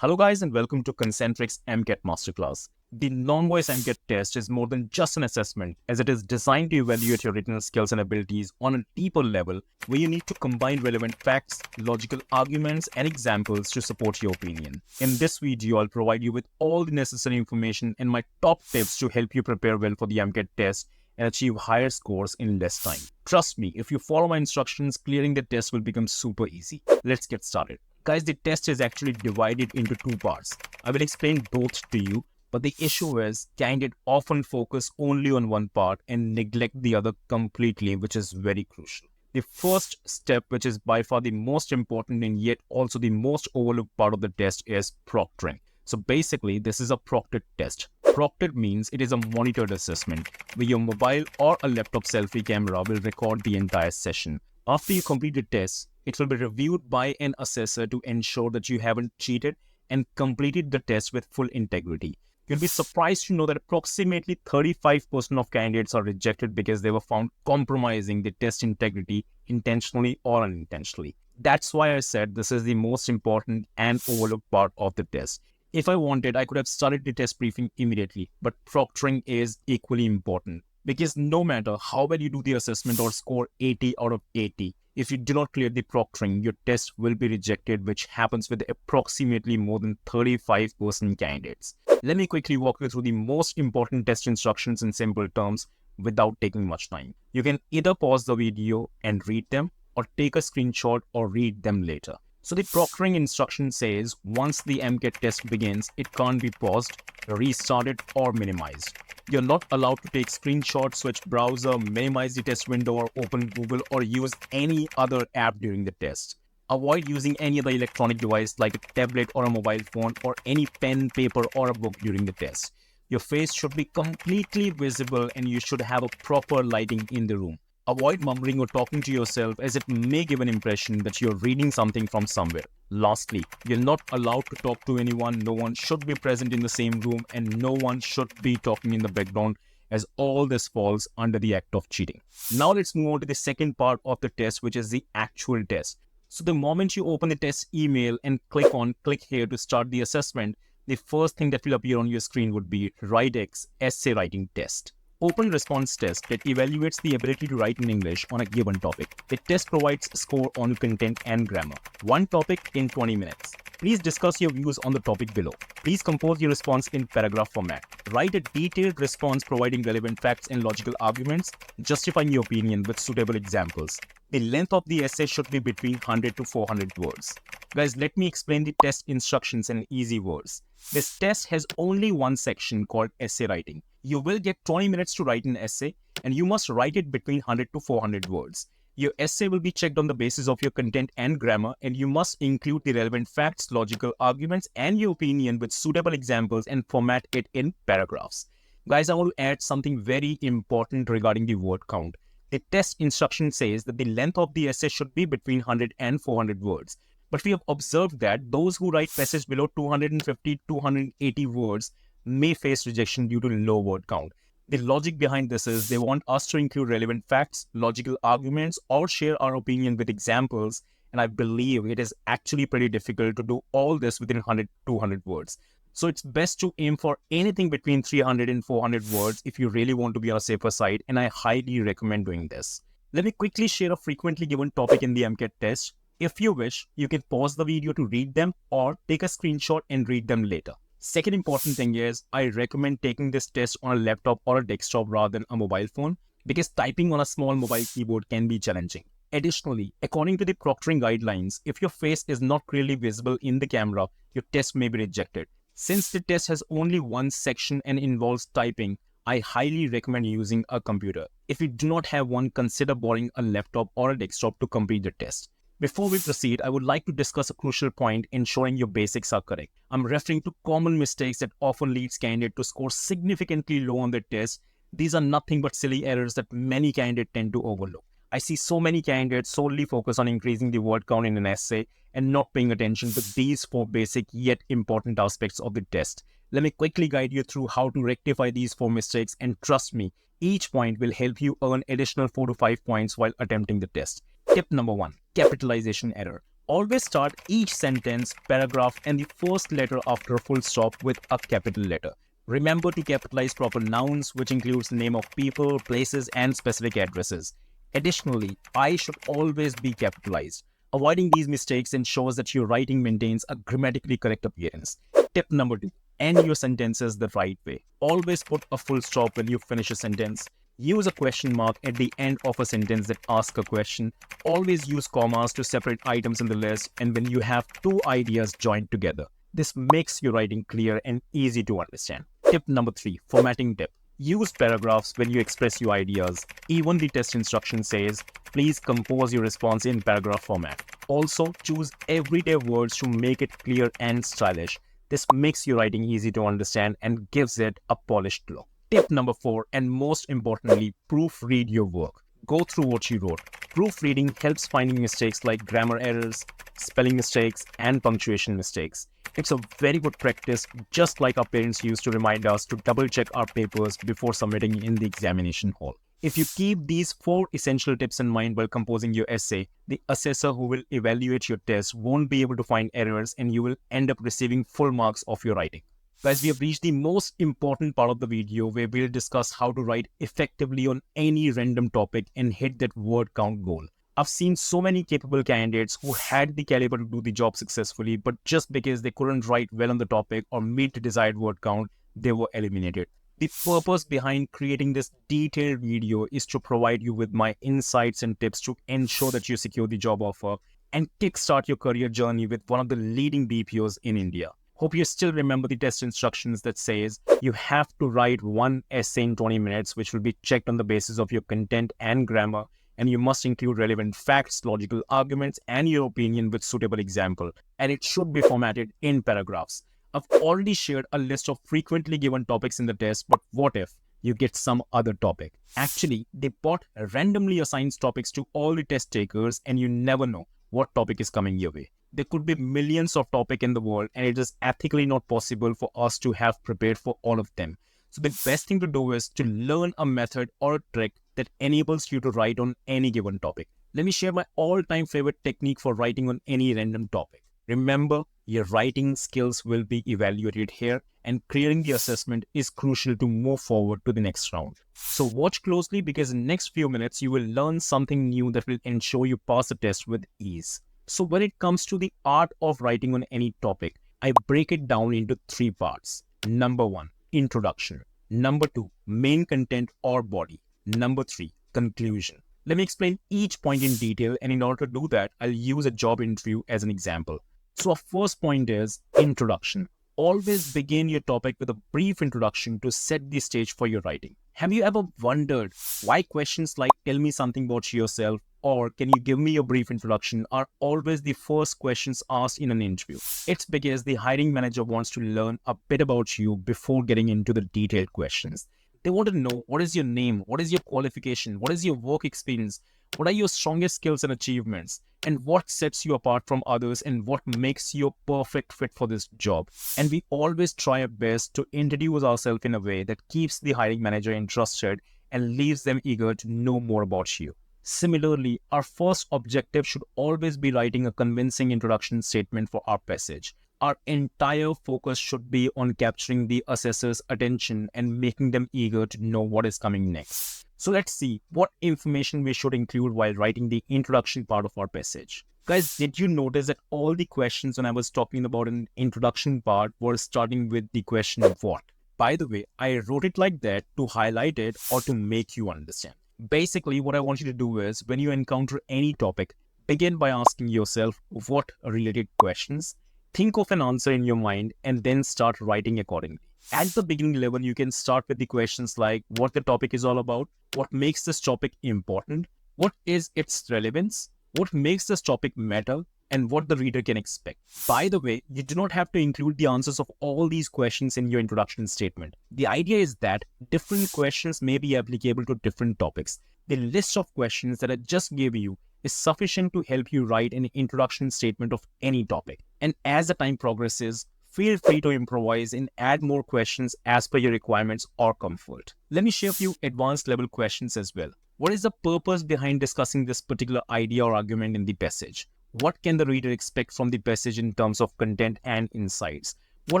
Hello guys and welcome to Concentrix AMCAT Masterclass. The non-voice AMCAT test is more than just an assessment, as it is designed to evaluate your written skills and abilities on a deeper level where you need to combine relevant facts, logical arguments and examples to support your opinion. In this video, I'll provide you with all the necessary information and my top tips to help you prepare well for the AMCAT test and achieve higher scores in less time. Trust me, if you follow my instructions, clearing the test will become super easy. Let's get started. Guys, the test is actually divided into two parts. I will explain both to you, but the issue is candidates often focus only on one part and neglect the other completely, which is very crucial. The first step, which is by far the most important and yet also the most overlooked part of the test, is proctoring. So basically, this is a proctored test. Proctored means it is a monitored assessment where your mobile or a laptop selfie camera will record the entire session. After you complete the test, it will be reviewed by an assessor to ensure that you haven't cheated and completed the test with full integrity. You'll be surprised to know that approximately 35% of candidates are rejected because they were found compromising the test integrity intentionally or unintentionally. That's why I said this is the most important and overlooked part of the test. If I wanted, I could have started the test briefing immediately, but proctoring is equally important because no matter how well you do the assessment or score 80 out of 80, if you do not clear the proctoring, your test will be rejected, which happens with approximately more than 35% candidates. Let me quickly walk you through the most important test instructions in simple terms without taking much time. You can either pause the video and read them or take a screenshot or read them later. So the proctoring instruction says once the AMCAT test begins, it can't be paused, restarted or minimized. You're not allowed to take screenshots, switch browser, minimize the test window or open Google or use any other app during the test. Avoid using any other electronic device like a tablet or a mobile phone or any pen, paper or a book during the test. Your face should be completely visible and you should have a proper lighting in the room. Avoid mumbling or talking to yourself as it may give an impression that you're reading something from somewhere. Lastly, you're not allowed to talk to anyone, no one should be present in the same room and no one should be talking in the background, as all this falls under the act of cheating. Now let's move on to the second part of the test, which is the actual test. So the moment you open the test email and click here to start the assessment, the first thing that will appear on your screen would be WriteX essay writing test. Open response test that evaluates the ability to write in English on a given topic. The test provides a score on content and grammar. One topic in 20 minutes. Please discuss your views on the topic below. Please compose your response in paragraph format. Write a detailed response providing relevant facts and logical arguments, justifying your opinion with suitable examples. The length of the essay should be between 100 to 400 words. Guys, let me explain the test instructions in easy words. This test has only one section called essay writing. You will get 20 minutes to write an essay and you must write it between 100 to 400 words. Your essay will be checked on the basis of your content and grammar and you must include the relevant facts, logical arguments and your opinion with suitable examples and format it in paragraphs. Guys, I want to add something very important regarding the word count. The test instruction says that the length of the essay should be between 100 and 400 words. But we have observed that those who write passages below 250 to 280 words may face rejection due to low word count. The logic behind this is they want us to include relevant facts, logical arguments, or share our opinion with examples. And I believe it is actually pretty difficult to do all this within 100 to 200 words. So it's best to aim for anything between 300 and 400 words if you really want to be on a safer side, and I highly recommend doing this. Let me quickly share a frequently given topic in the AMCAT test. If you wish, you can pause the video to read them or take a screenshot and read them later. Second important thing is I recommend taking this test on a laptop or a desktop rather than a mobile phone because typing on a small mobile keyboard can be challenging. Additionally, according to the proctoring guidelines, if your face is not clearly visible in the camera, your test may be rejected. Since the test has only one section and involves typing, I highly recommend using a computer. If you do not have one, consider borrowing a laptop or a desktop to complete the test. Before we proceed, I would like to discuss a crucial point ensuring your basics are correct. I'm referring to common mistakes that often leads candidates to score significantly low on the test. These are nothing but silly errors that many candidates tend to overlook. I see so many candidates solely focus on increasing the word count in an essay and not paying attention to these four basic yet important aspects of the test. Let me quickly guide you through how to rectify these four mistakes, and trust me, each point will help you earn additional 4 to 5 points while attempting the test. Tip number 1, capitalization error. Always start each sentence, paragraph, and the first letter after a full stop with a capital letter. Remember to capitalize proper nouns, which includes the name of people, places, and specific addresses. Additionally, I should always be capitalized. Avoiding these mistakes ensures that your writing maintains a grammatically correct appearance. Tip number 2. End your sentences the right way. Always put a full stop when you finish a sentence. Use a question mark at the end of a sentence that asks a question. Always use commas to separate items in the list and when you have two ideas joined together. This makes your writing clear and easy to understand. Tip number 3. Formatting tip. Use paragraphs when you express your ideas. Even the test instruction says, please compose your response in paragraph format. Also, choose everyday words to make it clear and stylish. This makes your writing easy to understand and gives it a polished look. Tip number 4, and most importantly, proofread your work. Go through what you wrote. Proofreading helps finding mistakes like grammar errors, spelling mistakes, and punctuation mistakes. It's a very good practice, just like our parents used to remind us to double check our papers before submitting in the examination hall. If you keep these 4 essential tips in mind while composing your essay, the assessor who will evaluate your test won't be able to find errors and you will end up receiving full marks of your writing. Guys, we have reached the most important part of the video where we'll discuss how to write effectively on any random topic and hit that word count goal. I've seen so many capable candidates who had the caliber to do the job successfully, but just because they couldn't write well on the topic or meet the desired word count, they were eliminated. The purpose behind creating this detailed video is to provide you with my insights and tips to ensure that you secure the job offer and kickstart your career journey with one of the leading BPOs in India. Hope you still remember the test instructions that says you have to write one essay in 20 minutes, which will be checked on the basis of your content and grammar, and you must include relevant facts, logical arguments, and your opinion with suitable example, and it should be formatted in paragraphs. I've already shared a list of frequently given topics in the test, but what if you get some other topic? Actually, the bot randomly assigns topics to all the test takers and you never know what topic is coming your way. There could be millions of topics in the world and it is ethically not possible for us to have prepared for all of them. So the best thing to do is to learn a method or a trick that enables you to write on any given topic. Let me share my all-time favorite technique for writing on any random topic. Remember, your writing skills will be evaluated here and clearing the assessment is crucial to move forward to the next round. So watch closely because in the next few minutes, you will learn something new that will ensure you pass the test with ease. So when it comes to the art of writing on any topic, I break it down into 3 parts. Number 1, introduction. Number 2, main content or body. Number 3, conclusion. Let me explain each point in detail, and in order to do that, I'll use a job interview as an example. So our first point is introduction. Always begin your topic with a brief introduction to set the stage for your writing. Have you ever wondered why questions like tell me something about yourself or can you give me a brief introduction are always the first questions asked in an interview? It's because the hiring manager wants to learn a bit about you before getting into the detailed questions. They want to know what is your name, what is your qualification, what is your work experience, what are your strongest skills and achievements, and what sets you apart from others and what makes you a perfect fit for this job. And we always try our best to introduce ourselves in a way that keeps the hiring manager interested and leaves them eager to know more about you. Similarly, our first objective should always be writing a convincing introduction statement for our passage. Our entire focus should be on capturing the assessor's attention and making them eager to know what is coming next. So let's see what information we should include while writing the introduction part of our passage. Guys, did you notice that all the questions when I was talking about an introduction part were starting with the question what? By the way, I wrote it like that to highlight it or to make you understand. Basically, what I want you to do is when you encounter any topic, begin by asking yourself what related questions. Think of an answer in your mind and then start writing accordingly. At the beginning level, you can start with the questions like what the topic is all about, what makes this topic important, what is its relevance, what makes this topic matter, and what the reader can expect. By the way, you do not have to include the answers of all these questions in your introduction statement. The idea is that different questions may be applicable to different topics. The list of questions that I just gave you is sufficient to help you write an introduction statement of any topic. And as the time progresses, feel free to improvise and add more questions as per your requirements or comfort. Let me share a few advanced level questions as well. What is the purpose behind discussing this particular idea or argument in the passage? What can the reader expect from the passage in terms of content and insights? What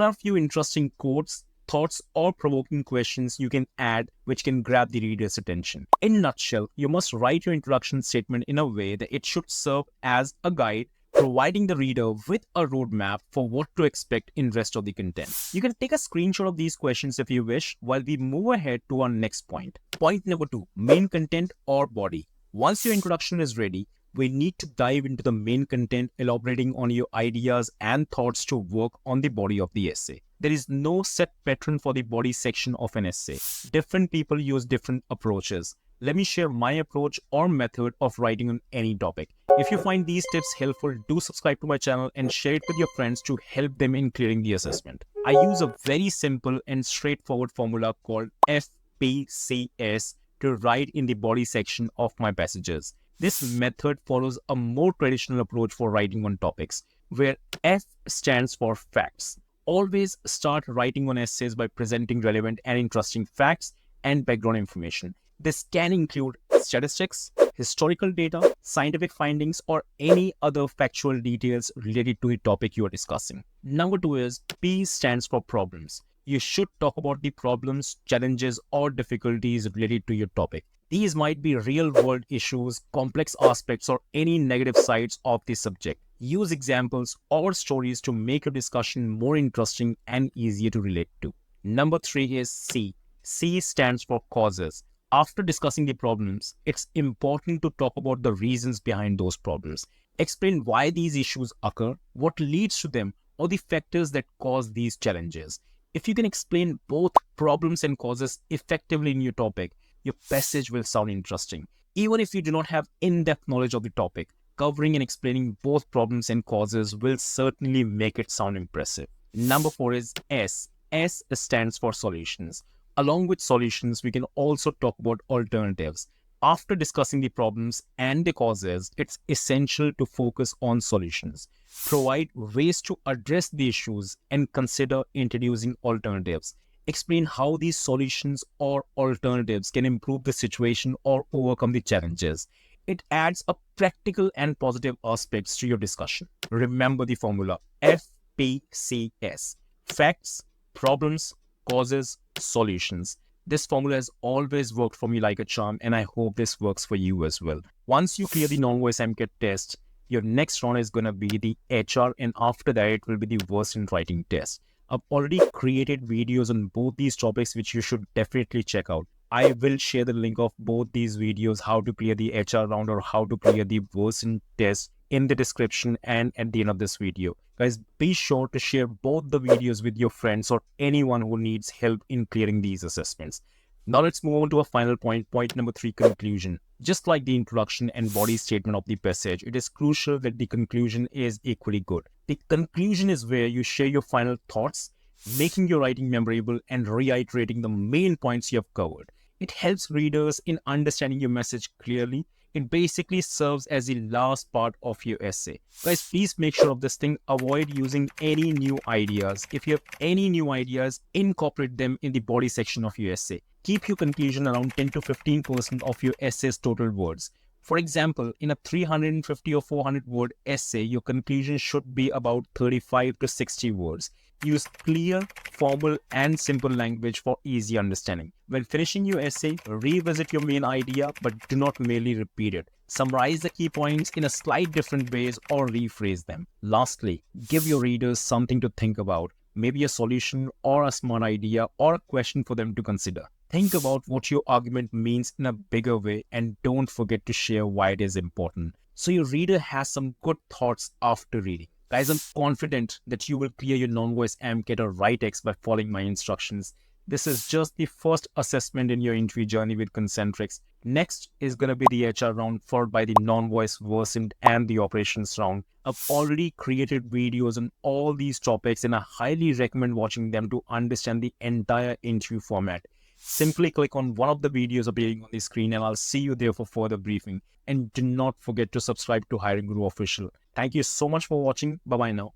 are a few interesting quotes, thoughts, or provoking questions you can add which can grab the reader's attention? In a nutshell, you must write your introduction statement in a way that it should serve as a guide, providing the reader with a roadmap for what to expect in rest of the content. You can take a screenshot of these questions if you wish while we move ahead to our next point. Point number 2, main content or body. Once your introduction is ready, we need to dive into the main content, elaborating on your ideas and thoughts to work on the body of the essay. There is no set pattern for the body section of an essay. Different people use different approaches. Let me share my approach or method of writing on any topic. If you find these tips helpful, do subscribe to my channel and share it with your friends to help them in clearing the assessment. I use a very simple and straightforward formula called FPCS to write in the body section of my passages. This method follows a more traditional approach for writing on topics, where F stands for facts. Always start writing on essays by presenting relevant and interesting facts and background information. This can include statistics, historical data, scientific findings, or any other factual details related to the topic you are discussing. Number 2 is P stands for problems. You should talk about the problems, challenges, or difficulties related to your topic. These might be real-world issues, complex aspects, or any negative sides of the subject. Use examples or stories to make your discussion more interesting and easier to relate to. Number 3 is C. C stands for causes. After discussing the problems, it's important to talk about the reasons behind those problems. Explain why these issues occur, what leads to them, or the factors that cause these challenges. If you can explain both problems and causes effectively in your topic, your passage will sound interesting. Even if you do not have in-depth knowledge of the topic, covering and explaining both problems and causes will certainly make it sound impressive. Number 4 is S. S stands for solutions. Along with solutions, we can also talk about alternatives. After discussing the problems and the causes, it's essential to focus on solutions. Provide ways to address the issues and consider introducing alternatives. Explain how these solutions or alternatives can improve the situation or overcome the challenges. It adds a practical and positive aspects to your discussion. Remember the formula FPCS: facts, problems, causes, solutions. This formula has always worked for me like a charm, and I hope this works for you as well. Once you clear the non-voice AMCAT test, your next round is going to be the HR, and after that it will be the verse in writing test. I've already created videos on both these topics which you should definitely check out. I will share the link of both these videos, how to clear the HR round or how to clear the verse in test, in the description and at the end of this video. Guys, be sure to share both the videos with your friends or anyone who needs help in clearing these assessments. Now let's move on to a final point, point number 3, conclusion. Just like the introduction and body statement of the passage, it is crucial that the conclusion is equally good. The conclusion is where you share your final thoughts, making your writing memorable and reiterating the main points you have covered. It helps readers in understanding your message clearly. It basically serves as the last part of your essay. Guys, please make sure of this thing. Avoid using any new ideas. If you have any new ideas, incorporate them in the body section of your essay. Keep your conclusion around 10 to 15% of your essay's total words. For example, in a 350 or 400 word essay, your conclusion should be about 35 to 60 words. Use clear, formal, and simple language for easy understanding. When finishing your essay, revisit your main idea, but do not merely repeat it. Summarize the key points in a slight different ways or rephrase them. Lastly, give your readers something to think about, maybe a solution or a smart idea or a question for them to consider. Think about what your argument means in a bigger way, and don't forget to share why it is important, so your reader has some good thoughts after reading. Guys, I'm confident that you will clear your non-voice AMCAT or WriteX by following my instructions. This is just the first assessment in your entry journey with Concentrix. Next is going to be the HR round, followed by the non-voice version and the operations round. I've already created videos on all these topics, and I highly recommend watching them to understand the entire interview format. Simply click on one of the videos appearing on the screen and I'll see you there for further briefing. And do not forget to subscribe to Hiring Guru Official. Thank you so much for watching. Bye-bye now.